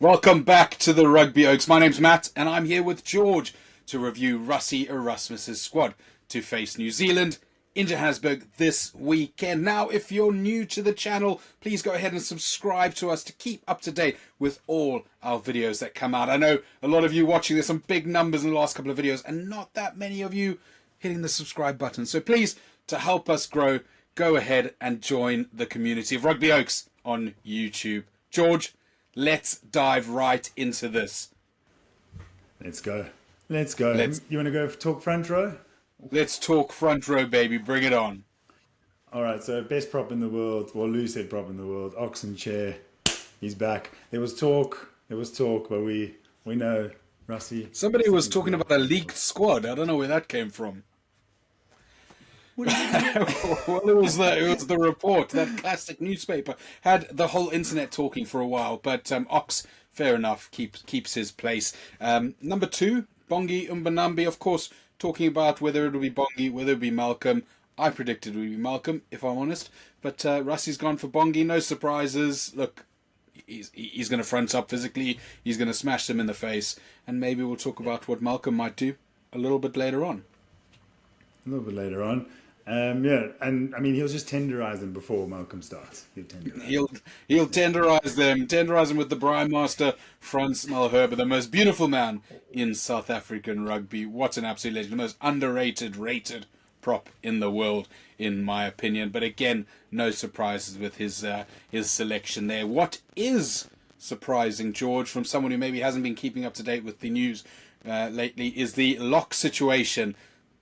Welcome back to the Rugby Oaks. My name's Matt, and I'm here with George to review Rassie Erasmus's squad to face New Zealand in Johannesburg this weekend. Now, if you're new to the channel, please go ahead and subscribe to us to keep up to date with all our videos that come out. I know a lot of you watching, there's some big numbers in the last couple of videos, and not that many of you hitting the subscribe button. So please, to help us grow, go ahead and join the community of Rugby Oaks on YouTube. George, let's dive right into this. Let's go. Let's go. You want to go talk front row? Let's talk front row, baby. Bring it on. All right. So best prop in the world. Well, Lou said prop in the world. Oxen chair. He's back. There was talk. But we know Rassie. Somebody was talking about a leaked squad. I don't know where that came from. Well, it was the report. That classic newspaper had the whole internet talking for a while. But Ox, fair enough, keeps his place. Number 2, Bongi Umbanambi, of course, talking about whether it would be Bongi, whether it would be Malcolm. I predicted it would be Malcolm, if I'm honest. But Rassie's gone for Bongi. No surprises. Look, he's going to front up physically. He's going to smash them in the face. And maybe we'll talk about what Malcolm might do a little bit later on. A little bit later on. Yeah, and I mean he'll just tenderize them before Malcolm starts. He'll tenderize them with the Brine Master, Frans Malherbe, the most beautiful man in South African rugby. What an absolute legend, the most rated prop in the world, in my opinion. But again, no surprises with his selection there. What is surprising, George, from someone who maybe hasn't been keeping up to date with the news lately, is the lock situation.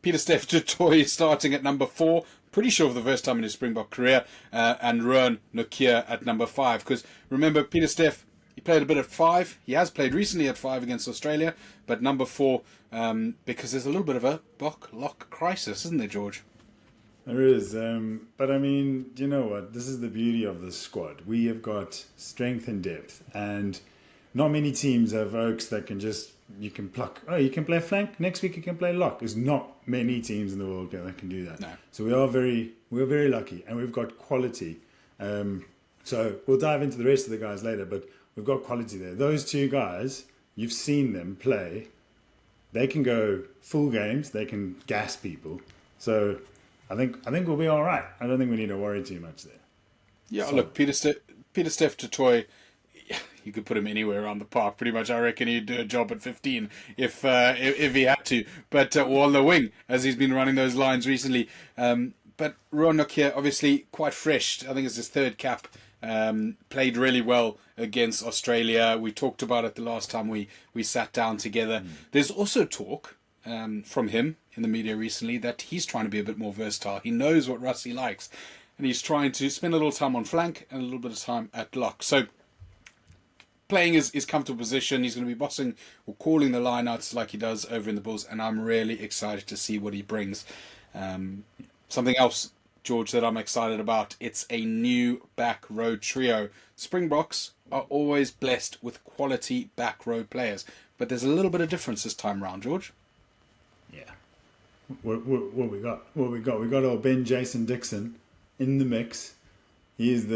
Pieter-Steph du Toit starting at number 4, pretty sure for the first time in his Springbok career, and Rowan Nokia at number 5. Because remember, Pieter-Steph, he played a bit at 5. He has played recently at 5 against Australia, but number 4, because there's a little bit of a lock crisis, isn't there, George? There is, but I mean, you know what? This is the beauty of this squad. We have got strength and depth, and not many teams have Oaks that can just, you can pluck, oh, you can play flank, next week you can play lock. There's not many teams in the world that can do that. No. So we're very lucky, and we've got quality. So we'll dive into the rest of the guys later, but we've got quality there. Those two guys, you've seen them play. They can go full games. They can gas people. So I think we'll be all right. I don't think we need to worry too much there. Yeah, so, look, Pieter-Steph du Toit, you could put him anywhere around the park. Pretty much, I reckon he'd do a job at 15 if he had to. But or on the wing, as he's been running those lines recently. But Rowan Nokia, obviously quite fresh. I think it's his 3rd cap. Played really well against Australia. We talked about it the last time we sat down together. There's also talk from him in the media recently that he's trying to be a bit more versatile. He knows what Rassie likes, and he's trying to spend a little time on flank and a little bit of time at lock. So playing his comfortable position, he's going to be bossing or calling the lineouts like he does over in the Bulls, and I'm really excited to see what he brings. Something else, George, that I'm excited about, it's a new back row trio. Springboks are always blessed with quality back row players, but there's a little bit of difference this time round, George. Yeah. What we got? We got old Ben Jason Dixon in the mix. He is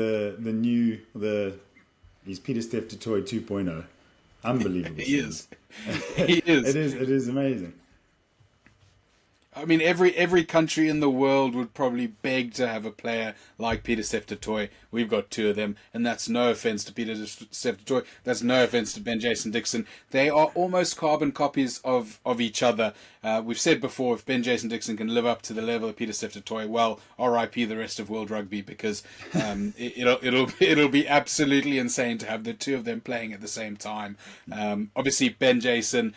he's Pieter-Steph du Toit 2.0. Unbelievable. He is. He is. It is amazing. I mean, every country in the world would probably beg to have a player like Pieter-Steph du Toit. We've got 2 of them, and that's no offense to Pieter-Steph du Toit. That's no offense to Ben Jason Dixon. They are almost carbon copies of each other. We've said before, if Ben Jason Dixon can live up to the level of Pieter-Steph du Toit, well, R.I.P. the rest of world rugby, because it'll be absolutely insane to have the 2 of them playing at the same time. Obviously, Ben Jason,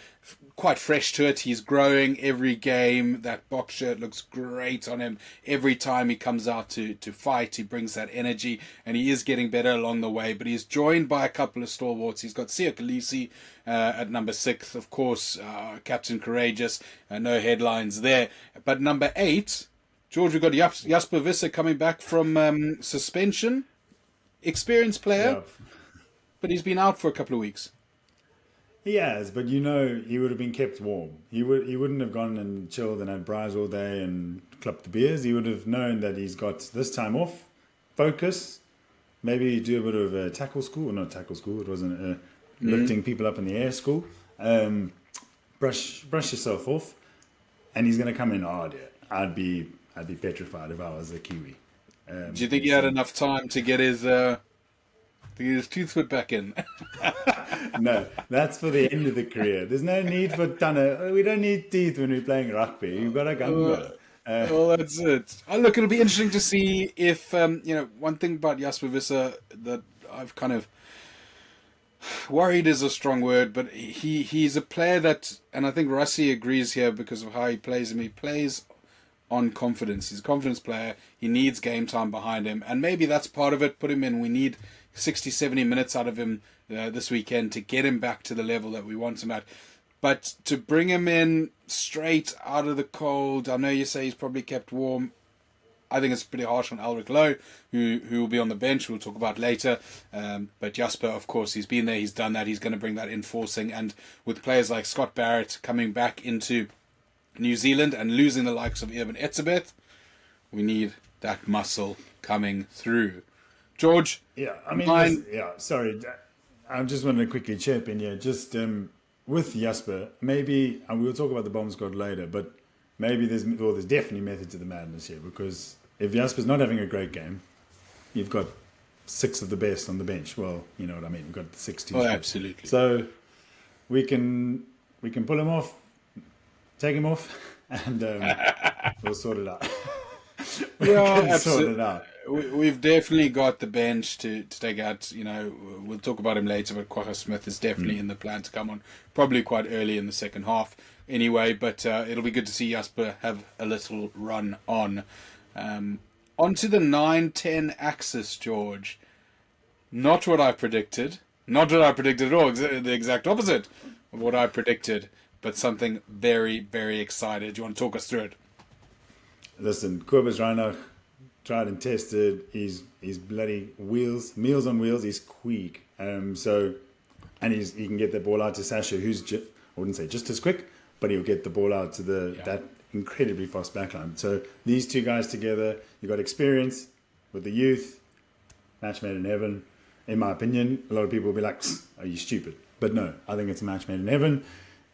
quite fresh to it. He's growing every game. That box shirt looks great on him. Every time he comes out to fight, he brings that energy, and he is getting better along the way. But he's joined by a couple of stalwarts. He's got Siya Kolisi at number 6, of course, Captain Courageous. No headlines there. But number 8, George, we've got Jasper Visser coming back from suspension. Experienced player, but he's been out for a couple of weeks. He has, but you know he would have been kept warm. He wouldn't have gone and chilled and had braais all day and clubbed the beers. He would have known that he's got this time off, focus, maybe do a bit of a tackle school, or not tackle school, it wasn't lifting people up in the air school. Brush yourself off, and he's going to come in hard. Yeah. I'd be petrified if I was a Kiwi. Do you think he had enough time to get his tooth put back in? No, that's for the end of the career. There's no need for we don't need teeth when we're playing rugby. We've got a gun. Well, that's it. Look, it'll be interesting to see if one thing about Jasper Visser that I've kind of worried is a strong word, but he's a player that, and I think Rassie agrees here because of how he plays him. He plays on confidence. He's a confidence player. He needs game time behind him, and maybe that's part of it. Put him in. We need 60, 70 minutes out of him this weekend to get him back to the level that we want him at. But to bring him in straight out of the cold, I know you say he's probably kept warm. I think it's pretty harsh on Alric Lowe, who will be on the bench, we'll talk about later. But Jasper, of course, he's been there, he's done that, he's going to bring that enforcing. And with players like Scott Barrett coming back into New Zealand and losing the likes of Evan Etzebeth, we need that muscle coming through. George? Yeah, I mean, sorry. I just wanted to quickly chip in here. Just with Jasper, maybe, and we'll talk about the bomb squad later, but maybe there's definitely method to the madness here, because if Jasper's not having a great game, you've got 6 of the best on the bench. Well, you know what I mean. We've got 16. Oh, absolutely. So we can pull him off, take him off, and we'll sort it out. Sort it out. We've definitely got the bench to take out. We'll talk about him later, but Kwagga Smith is definitely in the plan to come on, probably quite early in the second half anyway. But it'll be good to see Jasper have a little run on. Onto the 9-10 axis, George. Not what I predicted. Not what I predicted at all. The exact opposite of what I predicted, but something very, very excited. Do you want to talk us through it? Listen, Kobus Reinach, tried and tested. He's bloody meals on wheels. He's quick. And he can get the ball out to Sasha, who's I wouldn't say just as quick, but he'll get the ball out to that incredibly fast backline. So these two guys together, you've got experience with the youth, match made in heaven. In my opinion, a lot of people will be like, "Are you stupid?" But no, I think it's a match made in heaven.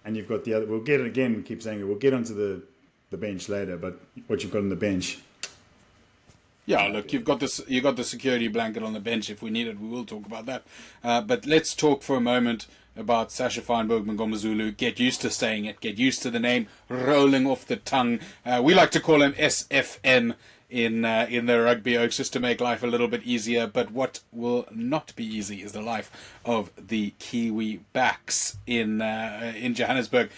And you've got the other. We'll get it again. We keep saying it. We'll get onto the bench later. But what you've got on the bench. Yeah, look, you've got the security blanket on the bench. If we need it, we will talk about that. But let's talk for a moment about Sasha Feinberg Mngomezulu. Get used to saying it. Get used to the name rolling off the tongue. We like to call him SFN in the rugby oaks, just to make life a little bit easier. But what will not be easy is the life of the Kiwi backs in Johannesburg.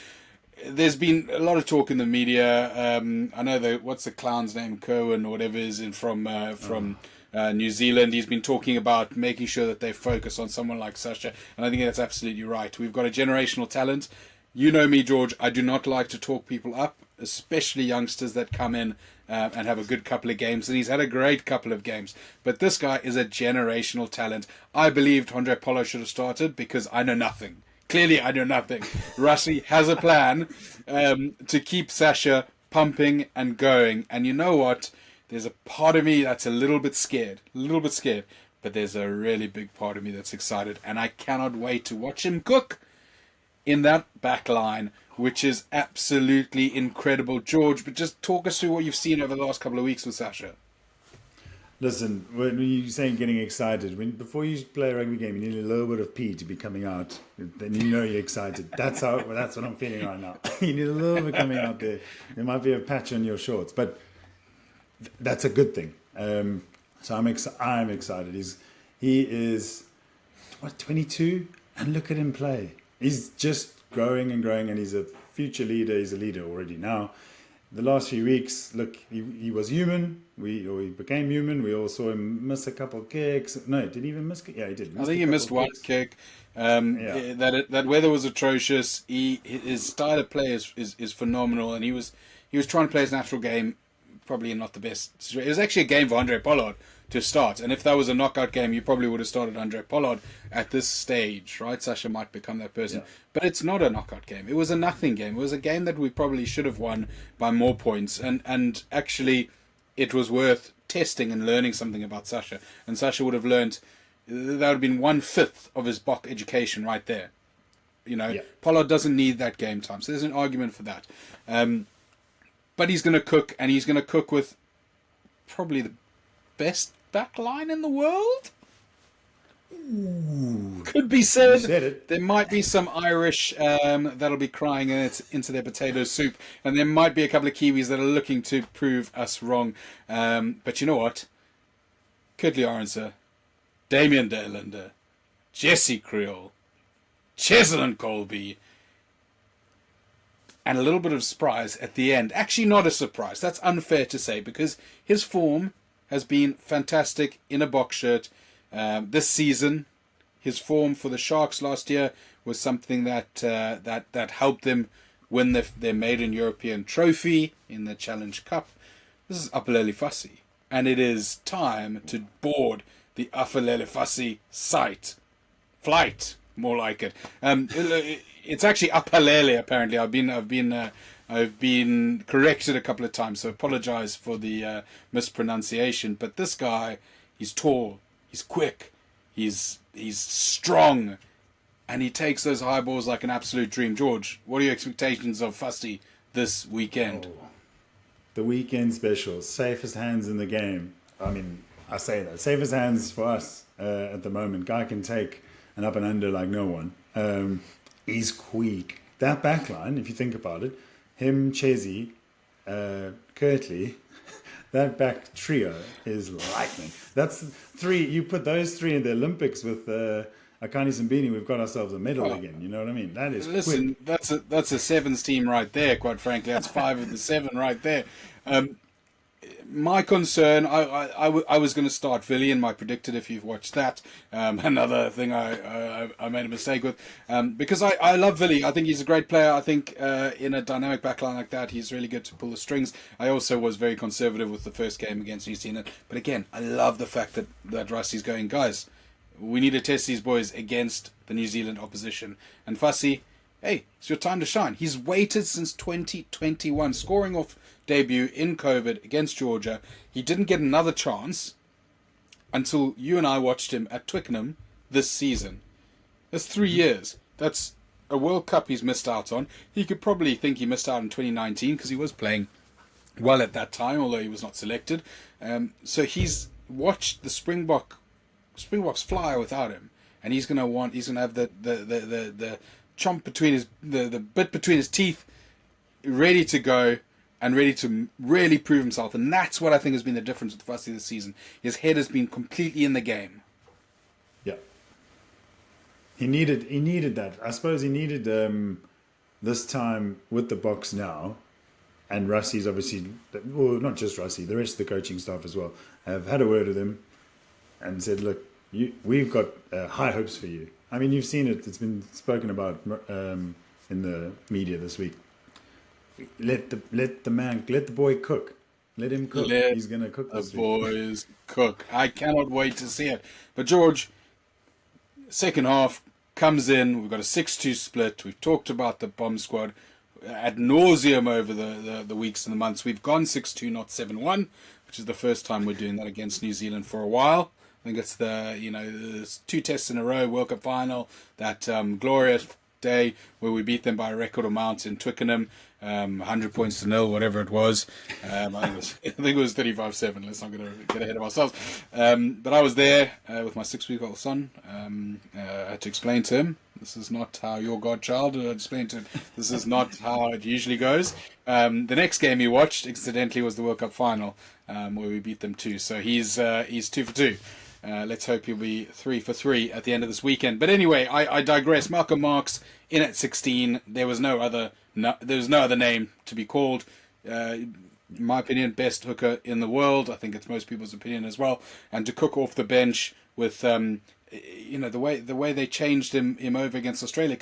There's been a lot of talk in the media. I know what's the clown's name, Kerwin or whatever is from New Zealand. He's been talking about making sure that they focus on someone like Sasha, and I think that's absolutely right. We've got a generational talent. You know me, George. I do not like to talk people up, especially youngsters that come in and have a good couple of games, and he's had a great couple of games. But this guy is a generational talent. I believed Andre Polo should have started because I know nothing. Clearly, I know nothing. Rassie has a plan to keep Sasha pumping and going. And you know what? There's a part of me that's a little bit scared. But there's a really big part of me that's excited. And I cannot wait to watch him cook in that back line, which is absolutely incredible. George, but just talk us through what you've seen over the last couple of weeks with Sasha. Listen, when you're saying getting excited, before you play a rugby game, you need a little bit of pee to be coming out. Then you know you're excited. That's what I'm feeling right now. You need a little bit coming out there. There might be a patch on your shorts, but that's a good thing. So I'm excited. He is 22, and look at him play. He's just growing and growing, and he's a future leader. He's a leader already now. The last few weeks, look, he was human. He became human. We all saw him miss a couple of kicks. No, did he even miss? Yeah, he did. I think he missed one kick. That weather was atrocious. His style of play is phenomenal, and he was trying to play his natural game. Probably not the best. It was actually a game for Andre Pollard to start, and if that was a knockout game, you probably would have started Andre Pollard at this stage, right? Sasha might become that person, but it's not a knockout game. It was a nothing game. It was a game that we probably should have won by more points, and actually, it was worth testing and learning something about Sasha. And Sasha would have learned that would have been 1/5 of his Bok education right there. You know, Yeah. Pollard doesn't need that game time, so there's an argument for that. But he's going to cook, and he's going to cook with probably the best back line in the world. Ooh. Could be said. You said it. There might be some Irish that'll be crying into their potato soup, and there might be a couple of Kiwis that are looking to prove us wrong. But you know what? Kudley Orense, Damien Delander, Jesse Creel, Cheslin Colby, and a little bit of surprise at the end. Actually, not a surprise. That's unfair to say, because his form has been fantastic in a box shirt this season. His form for the Sharks last year was something that helped them win their maiden European trophy in the Challenge Cup. This is Aphelele Fassi, and it is time to board the Aphelele Fassi flight, more like it. It's actually Aphelele. Apparently, I've been corrected a couple of times, so apologize for the mispronunciation. But this guy, he's tall, he's quick, he's strong, and he takes those high balls like an absolute dream. George, what are your expectations of Fassi this weekend? Oh, the weekend special, safest hands in the game. I mean, I say that, safest hands for us at the moment. Guy can take an up and under like no one. He's quick. That back line, if you think about it, him, Chesy, Kirtley, that back trio is lightning. That's three. You put those three in the Olympics with Akani Simbini, we've got ourselves a medal again. You know what I mean? That is Listen, quick. that's a sevens team right there. Quite frankly, that's 5 of the 7 right there. My concern, I was going to start Villian, I predicted, if you've watched that. Another thing I made a mistake with. Because I love Villy. I think he's a great player. I think in a dynamic backline like that, he's really good to pull the strings. I also was very conservative with the first game against New Zealand. But again, I love the fact that Rassie's going, guys, we need to test these boys against the New Zealand opposition. And Fassi, hey, it's your time to shine. He's waited since 2021, scoring off debut in COVID against Georgia. He didn't get another chance until you and I watched him at Twickenham this season. That's 3 years. That's a World Cup he's missed out on. He could probably think he missed out in 2019 because he was playing well at that time, although he was not selected. So he's watched the Springboks fly without him, and he's gonna have the chomp between the bit between his teeth, ready to go and ready to really prove himself. And that's what I think has been the difference with Fassi this season. His head has been completely in the game. Yeah. He needed that. I suppose he needed this time with the box now. And Rassie's obviously, well, not just Rassie, the rest of the coaching staff as well, have had a word with him and said, look, we've got high hopes for you. I mean, you've seen it. It's been spoken about in the media this week. Let the boy cook. Let him cook. He's going to cook this week. The boys cook. I cannot wait to see it. But George, second half comes in. We've got a 6-2 split. We've talked about the bomb squad ad nauseum over the weeks and the months. We've gone 6-2, not 7-1, which is the first time we're doing that against New Zealand for a while. I think it's the 2 tests in a row, World Cup final, that glorious day where we beat them by a record amount in Twickenham, 100 points to 0, whatever it was. I think it was 35-7. Let's not get ahead of ourselves. But I was there with my 6-week-old son. I had to explain to him, this is not how your godchild. I explained to him, this is not how it usually goes. The next game he watched, incidentally, was the World Cup final, where we beat them too. So he's 2 for 2. Let's hope he'll be 3 for 3 at the end of this weekend. But anyway, I digress. Malcolm Marx in at 16. There was no other name to be called. In my opinion, best hooker in the world. I think it's most people's opinion as well. And to cook off the bench with the way they changed him over against Australia,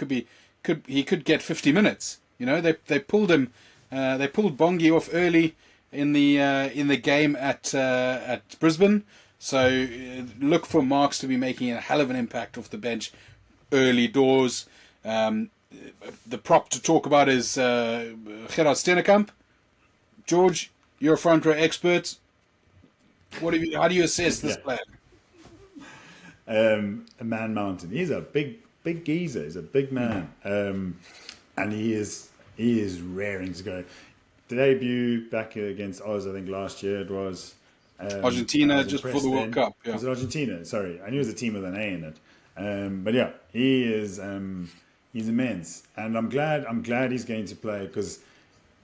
he could get 50 minutes. They pulled him. They pulled Bongi off early in the game at Brisbane. So look for Marks to be making a hell of an impact off the bench early doors. The prop to talk about is Gerard Stennekamp. George, you're a front row expert. How do you assess this player? a man mountain. He's a big geezer. He's a big man, and he is raring to go. The debut back against Oz, I think last year it was. Argentina just before the World Cup. Yeah. Was it Argentina? Sorry, I knew it was a team with an A in it. But yeah, he is. He's immense, and I'm glad he's going to play because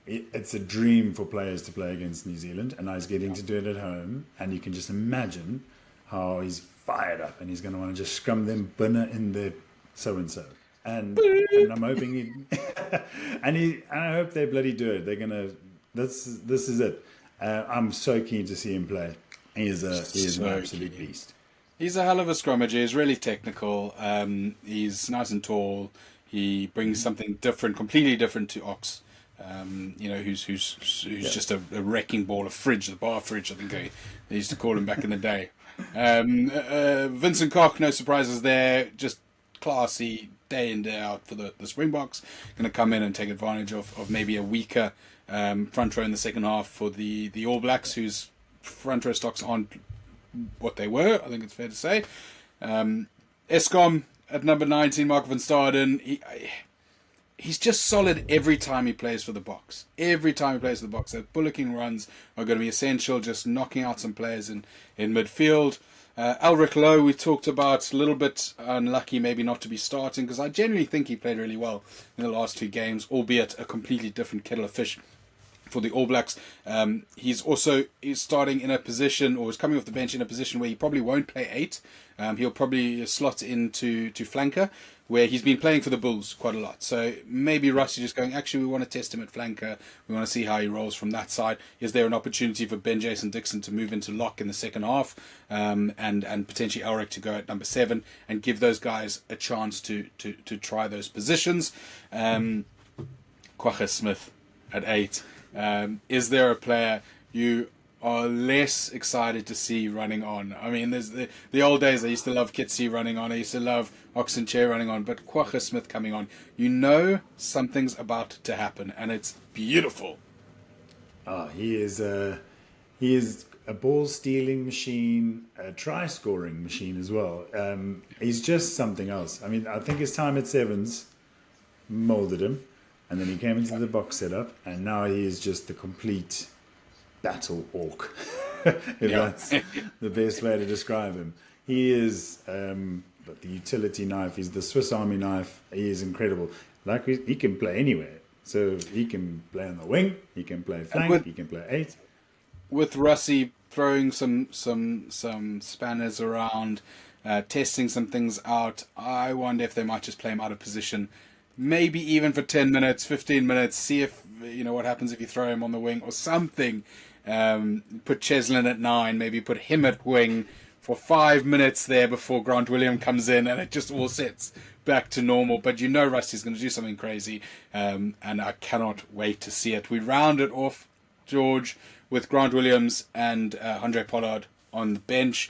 it's a dream for players to play against New Zealand, and he's getting to do it at home. And you can just imagine how he's fired up, and he's going to want to just scrum them binner in the so and so. And I'm hoping he and I hope they bloody do it. They're gonna. This is it. I'm so keen to see him play. He is an absolute beast. He's a hell of a scrummager. He's really technical. He's nice and tall. He brings something different, completely different to Ox. Who's just a wrecking ball, the bar fridge. I think they used to call him back in the day. Vincent Koch, no surprises there. Just classy, day in, day out for the Springboks. Going to come in and take advantage of maybe a weaker front row in the second half for the All Blacks, whose front row stocks aren't what they were. I think it's fair to say. Eskom at number 19, Mark van Staden. He's just solid every time he plays for the Boks. Every time he plays for the Boks. Those bullocking runs are going to be essential, just knocking out some players in midfield. Elric Lowe, we talked about, a little bit unlucky maybe not to be starting, because I genuinely think he played really well in the last 2 games, albeit a completely different kettle of fish for the All Blacks. He's starting in a position, or is coming off the bench in a position where he probably won't play 8. He'll probably slot into flanker, where he's been playing for the Bulls quite a lot. So maybe Rassie just going, actually, we want to test him at flanker. We want to see how he rolls from that side. Is there an opportunity for Ben Jason Dixon to move into lock in the second half, and potentially Elric to go at number 7 and give those guys a chance to try those positions? Kwagga Smith at 8. Is there a player you are less excited to see running on? I mean, there's the old days. I used to love Kitsy running on. I used to love Oxenchair running on. But Kwagga Smith coming on, something's about to happen, and it's beautiful. He is a ball stealing machine, a try scoring machine as well. He's just something else. I mean, I think his time at Sevens molded him, and then he came into the box setup, and now he is just the complete battle orc, if that's the best way to describe him. He is the utility knife. He's the Swiss Army knife. He is incredible. He can play anywhere. So he can play on the wing. He can play flank. He can play 8. With Rassie throwing some spanners around, testing some things out, I wonder if they might just play him out of position. Maybe even for 10 minutes, 15 minutes. See if what happens if you throw him on the wing or something. Put Cheslin at 9, maybe put him at wing for 5 minutes there before Grant William comes in, and it just all sets back to normal. But Rassie's going to do something crazy, and I cannot wait to see it. We round it off, George, with Grant Williams and Handré Pollard on the bench.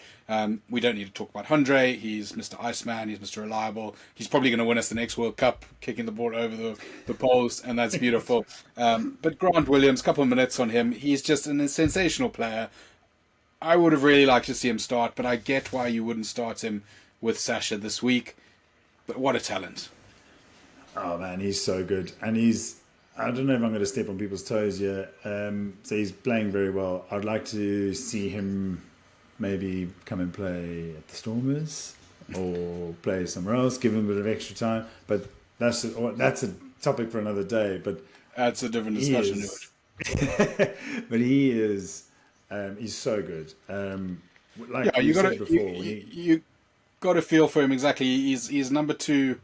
We don't need to talk about Handré. He's Mr. Iceman. He's Mr. Reliable. He's probably going to win us the next World Cup, kicking the ball over the poles, and that's beautiful. But Grant Williams, couple of minutes on him. He's just a sensational player. I would have really liked to see him start, but I get why you wouldn't start him with Sasha this week. But what a talent. Oh, man, he's so good. And I don't know if I'm going to step on people's toes here. So he's playing very well. I'd like to see him maybe come and play at the Stormers or play somewhere else, give him a bit of extra time. But that's a topic for another day. But that's a different discussion. But he is, he's so good. Like you said before, you got a feel for him exactly. He's number 2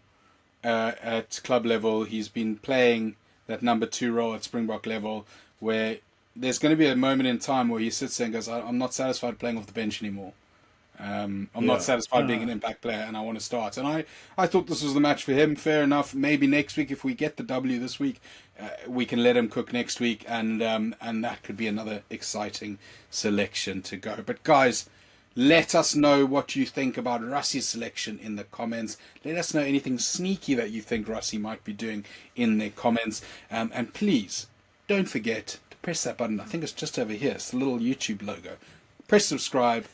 at club level. He's been playing that number 2 role at Springbok level, where there's going to be a moment in time where he sits there and goes, I'm not satisfied playing off the bench anymore. I'm not satisfied being an impact player, and I want to start. And I thought this was the match for him. Fair enough. Maybe next week, if we get the W this week, we can let him cook next week, and that could be another exciting selection to go. But guys, let us know what you think about Rassie's selection in the comments. Let us know anything sneaky that you think Rassie might be doing in the comments. And please, don't forget to press that button. I think it's just over here. It's the little YouTube logo. Press subscribe.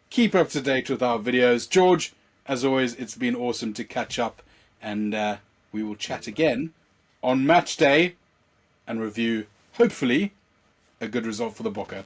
Keep up to date with our videos. George, as always, it's been awesome to catch up, and we will chat again on match day and review, hopefully, a good result for the Bokke.